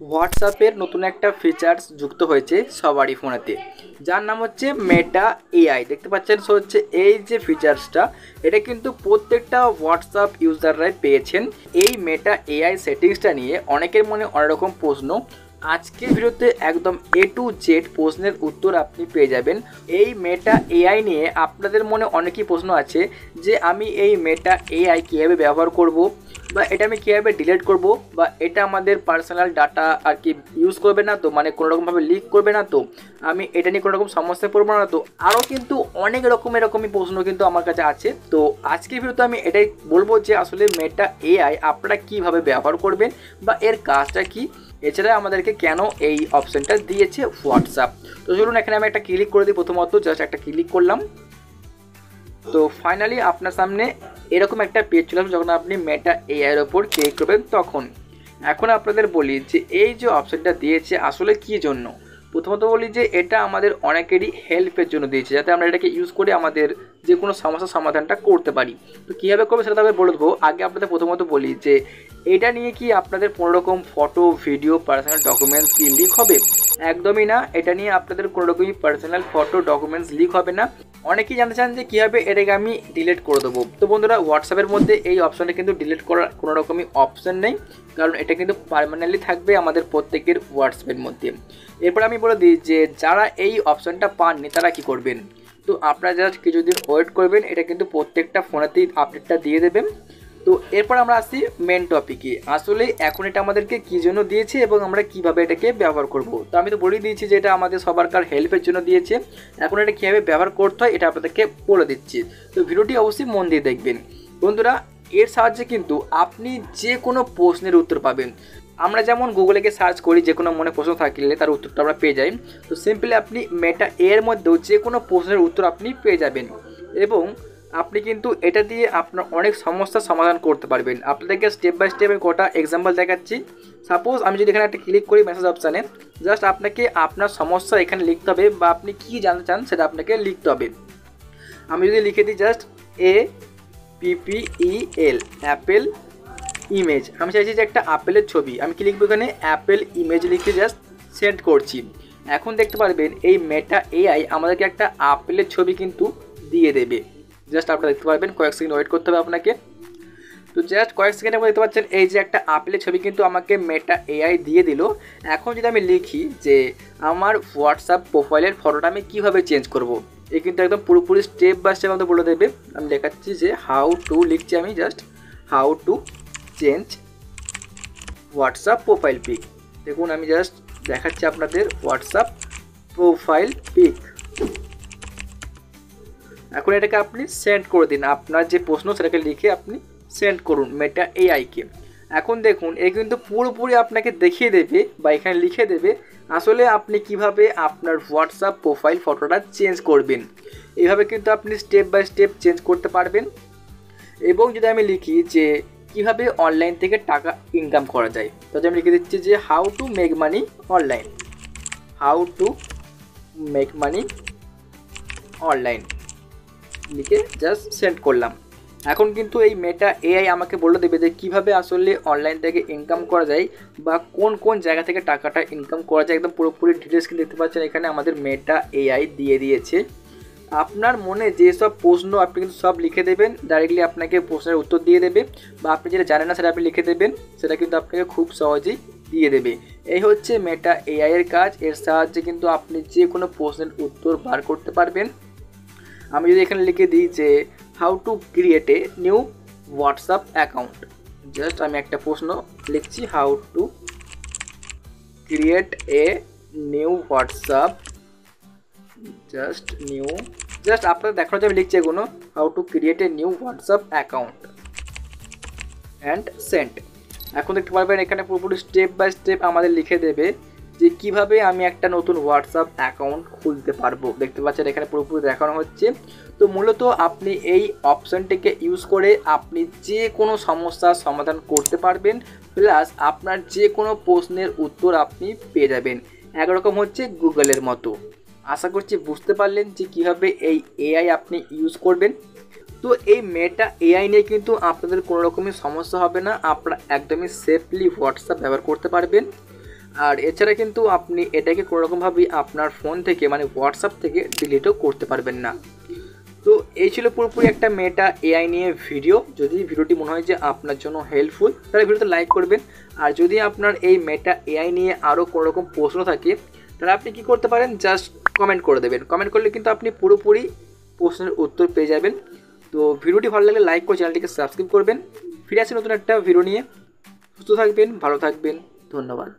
হোয়াটসঅ্যাপের নতুন একটা ফিচার্স যুক্ত হয়েছে সবারই ফোনেতে, যার নাম হচ্ছে মেটা এআই। দেখতে পাচ্ছেন সো হচ্ছে এই যে ফিচার্সটা, এটা কিন্তু প্রত্যেকটা হোয়াটসঅ্যাপ ইউজাররাই পেয়েছেন। এই মেটা এআই সেটিংসটা নিয়ে অনেকের মনে অনেক রকম প্রশ্ন। আজকের ভিডিওতে একদম এ টু জেড প্রশ্নের উত্তর আপনি পেয়ে যাবেন। এই মেটা এআই নিয়ে আপনাদের মনে অনেকই প্রশ্ন আছে যে আমি এই মেটা এআই কীভাবে ব্যবহার করব, বা এটা আমি কীভাবে ডিলিট করব, বা এটা আমাদের পার্সোনাল ডাটা আর কি ইউজ করবে না তো, মানে কোনো রকমভাবে লিক করবে না তো, আমি এটা নিয়ে কোনো রকম সমস্যায় পড়বো না তো। আরও কিন্তু অনেক রকম এরকমই প্রশ্ন কিন্তু আমার কাছে আছে। তো আজকের ভিডিওতে আমি এটাই বলবো যে আসলে মেটা এআই আপনারা কীভাবে ব্যবহার করবেন বা এর কাজটা কী, এছাড়া আমাদেরকে কেন এই অপশানটা দিয়েছে হোয়াটসঅ্যাপ। তো চলুন এখানে আমি একটা ক্লিক করে দিই। প্রথমত জাস্ট একটা ক্লিক করলাম, তো ফাইনালি আপনার সামনে এরকম একটা পেজ চলে আসবে যখন আপনি মেটা এআইয়ের ওপর ক্লিক করবেন তখন। এখন আপনাদের বলি যে এই যে অপশানটা দিয়েছে আসলে কী জন্য। প্রথমত বলি যে এটা আমাদের অনেকেরই হেল্পের জন্য দিয়েছে, যাতে আমরা এটাকে ইউজ করে আমাদের যে কোনো সমস্যার সমাধানটা করতে পারি। তো কীভাবে করবে সেটা তবে বলে দেবো। আগে আপনাদের প্রথমত বলি যে এটা নিয়ে কি আপনাদের কোনো রকম ফটো, ভিডিও, পার্সোনাল ডকুমেন্টস কি লিক হবে? একদমই না। এটা নিয়ে আপনাদের কোনো রকমই পার্সোনাল ফটো, ডকুমেন্টস লিক হবে না। অনেকেই জানতে চান যে কীভাবে এটাকে আমি ডিলিট করে দেবো। তো বন্ধুরা, হোয়াটসঅ্যাপের মধ্যে এই অপশানটা কিন্তু ডিলিট করার কোনো রকমই অপশান নেই, কারণ এটা কিন্তু পার্মানেন্টলি থাকবে আমাদের প্রত্যেকের হোয়াটসঅ্যাপের মধ্যে। এরপর আমি বলে দিই যে যারা এই অপশানটা পাননি তারা কি করবেন। তো আপনারা জাস্ট কিছুদিন ওয়েট করবেন, এটা কিন্তু প্রত্যেকটা ফোনেতেই আপডেটটা দিয়ে দেবেন। তো এরপর আমরা আসি মেন টপিকে। আসলে এখন এটা আমাদেরকে কী জন্য দিয়েছে এবং আমরা কিভাবে এটাকে ব্যবহার করব। তো আমি তো বলেই দিয়েছি যে এটা আমাদের সবারকার হেল্পের জন্য দিয়েছে। এখন এটা কীভাবে ব্যবহার করতে হয় এটা আপনাদেরকে বলে দিচ্ছি। তো ভিডিওটি অবশ্যই মন দিয়ে দেখবেন বন্ধুরা। এর সাহায্যে কিন্তু আপনি যে কোনো প্রশ্নের উত্তর পাবেন। আমরা যেমন গুগলে গিয়ে সার্চ করি, যে কোনো মনে প্রশ্ন থাকলে তার উত্তরটা আমরা পেয়ে যাই। তো সিম্পলি আপনি মেটা এর মধ্যেও যে কোনো প্রশ্নের উত্তর আপনি পেয়ে যাবেন, এবং আপনি কিন্তু এটা দিয়ে আপনার অনেক সমস্যার সমাধান করতে পারবেন। আপনাদেরকে স্টেপ বাই স্টেপ আমি কটা এক্সাম্পল দেখাচ্ছি। সাপোজ আমি যদি এখানে একটা ক্লিক করি মেসেজ অপশানে, জাস্ট আপনাকে আপনার সমস্যা এখানে লিখতে হবে, বা আপনি কী জানতে চান সেটা আপনাকে লিখতে হবে। আমি যদি লিখে দিই জাস্ট APPEL, অ্যাপেল ইমেজ, আমি চাইছি যে একটা আপেলের ছবি, আমি কি লিখবো এখানে অ্যাপেল ইমেজ লিখে জাস্ট সেন্ড করছি। এখন দেখতে পারবেন এই মেটা এআই আমাদেরকে একটা আপেলের ছবি কিন্তু দিয়ে দেবে। জাস্ট আপনারা দেখতে পারবেন, কয়েক সেকেন্ড ওয়েট করতে হবে আপনাকে। তো জাস্ট কয়েক সেকেন্ডের মধ্যে দেখতে পাচ্ছেন এই যে একটা আপেলের ছবি কিন্তু আমাকে মেটা এআই দিয়ে দিল। এখন যদি আমি লিখি যে আমার হোয়াটসঅ্যাপ প্রোফাইলের ফটোটা আমি কীভাবে চেঞ্জ করব, এ কিন্তু একদম পুরোপুরি স্টেপ বাই স্টেপ আমাদের বলে দেবে। আমি দেখাচ্ছি যে হাউ টু লিখছি, আমি just how to change WhatsApp profile pic. দেখুন আমি জাস্ট দেখাচ্ছি আপনাদের হোয়াটসঅ্যাপ প্রোফাইল পিক। এখন এটাকে আপনি সেন্ড করে দিন, আপনার যে প্রশ্ন সেটাকে লিখে আপনি সেন্ড করুন মেটা এআইকে। এখন দেখুন এ কিন্তু পুরোপুরি আপনাকে দেখিয়ে দেবে বা এখানে লিখে দেবে আসলে আপনি কিভাবে আপনার হোয়াটসঅ্যাপ প্রোফাইল ফটোটা চেঞ্জ করবেন। এইভাবে কিন্তু আপনি স্টেপ বাই স্টেপ চেঞ্জ করতে পারবেন। এবং যদি আমি লিখি যে কীভাবে অনলাইন থেকে টাকা ইনকাম করা যায়, তাহলে আমি লিখে দিচ্ছি যে how to make money online, how to make money online লিখে জাস্ট সেন্ড করলাম। এখন কিন্তু এই মেটা এআই আমাকে বলে দেবে যে কীভাবে আসলে অনলাইন থেকে ইনকাম করা যায়, বা কোন কোন জায়গা থেকে টাকাটা ইনকাম করা যায়। একদম পুরোপুরি ডিটেলস কিন্তু দেখতে পাচ্ছেন এখানে আমাদের মেটা এআই দিয়ে দিয়েছে। আপনার মনে যেসব প্রশ্ন আপনি কিন্তু সব লিখে দেবেন, ডাইরেক্টলি আপনাকে প্রশ্নের উত্তর দিয়ে দেবে, বা আপনি যেটা জানেন না সেটা আপনি লিখে দেবেন, সেটা কিন্তু আপনাকে খুব সহজেই দিয়ে দেবে। এই হচ্ছে মেটা এআই এর কাজ। এর সাহায্যে কিন্তু আপনি যে কোনো প্রশ্নের উত্তর বার করতে পারবেন। আমি যদি এখানে লিখে দিই যে how to create a new WhatsApp account, just আমি একটা প্রশ্ন লিখছি how to create a new WhatsApp, just আপনাদের দেখানোর জন্য আমি লিখছি এগুলো, how to create a new WhatsApp account and send. এখন দেখতে পারবেন এখানে পুরোপুরি স্টেপ বাই স্টেপ আমাদের লিখে দেবে যে কিভাবে আমি একটা নতুন হোয়াটসঅ্যাপ অ্যাকাউন্ট খুলতে পারবো। দেখতে পাচ্ছেন এখানে পুরোপুরি দেখানো হচ্ছে। তো মূলত আপনি এই অপশানটিকে ইউজ করে আপনি যে কোনো সমস্যার সমাধান করতে পারবেন, প্লাস আপনার যে কোনো প্রশ্নের উত্তর আপনি পেয়ে যাবেন। একরকম হচ্ছে গুগলের মতো। আশা করছি বুঝতে পারলেন যে কীভাবে এই এআই আপনি ইউজ করবেন। তো এই মেটা এআই নিয়ে কিন্তু আপনাদের কোনো রকমই সমস্যা হবে না, আপনারা একদমই সেফলি হোয়াটসঅ্যাপ ব্যবহার করতে পারবেন। আর এছাড়া কিন্তু আপনি এটাকে কোনোরকমভাবেই আপনার ফোন থেকে মানে হোয়াটসঅ্যাপ থেকে ডিলিটও করতে পারবেন না। তো এই ছিল পুরোপুরি একটা মেটা এআই নিয়ে ভিডিও। যদি ভিডিওটি মনে হয় যে আপনার জন্য হেল্পফুল তাহলে ভিডিওতে লাইক করবেন। আর যদি আপনার এই মেটা এআই নিয়ে আরও কোনোরকম প্রশ্ন থাকে তাহলে আপনি কী করতে পারেন, জাস্ট কমেন্ট করে দেবেন। কমেন্ট করলে কিন্তু আপনি পুরোপুরি প্রশ্নের উত্তর পেয়ে যাবেন। তো ভিডিওটি ভালো লাগলে লাইক করে চ্যানেলটিকে সাবস্ক্রাইব করবেন। ফিরে আসি নতুন একটা ভিডিও নিয়ে। সুস্থ থাকবেন, ভালো থাকবেন, ধন্যবাদ।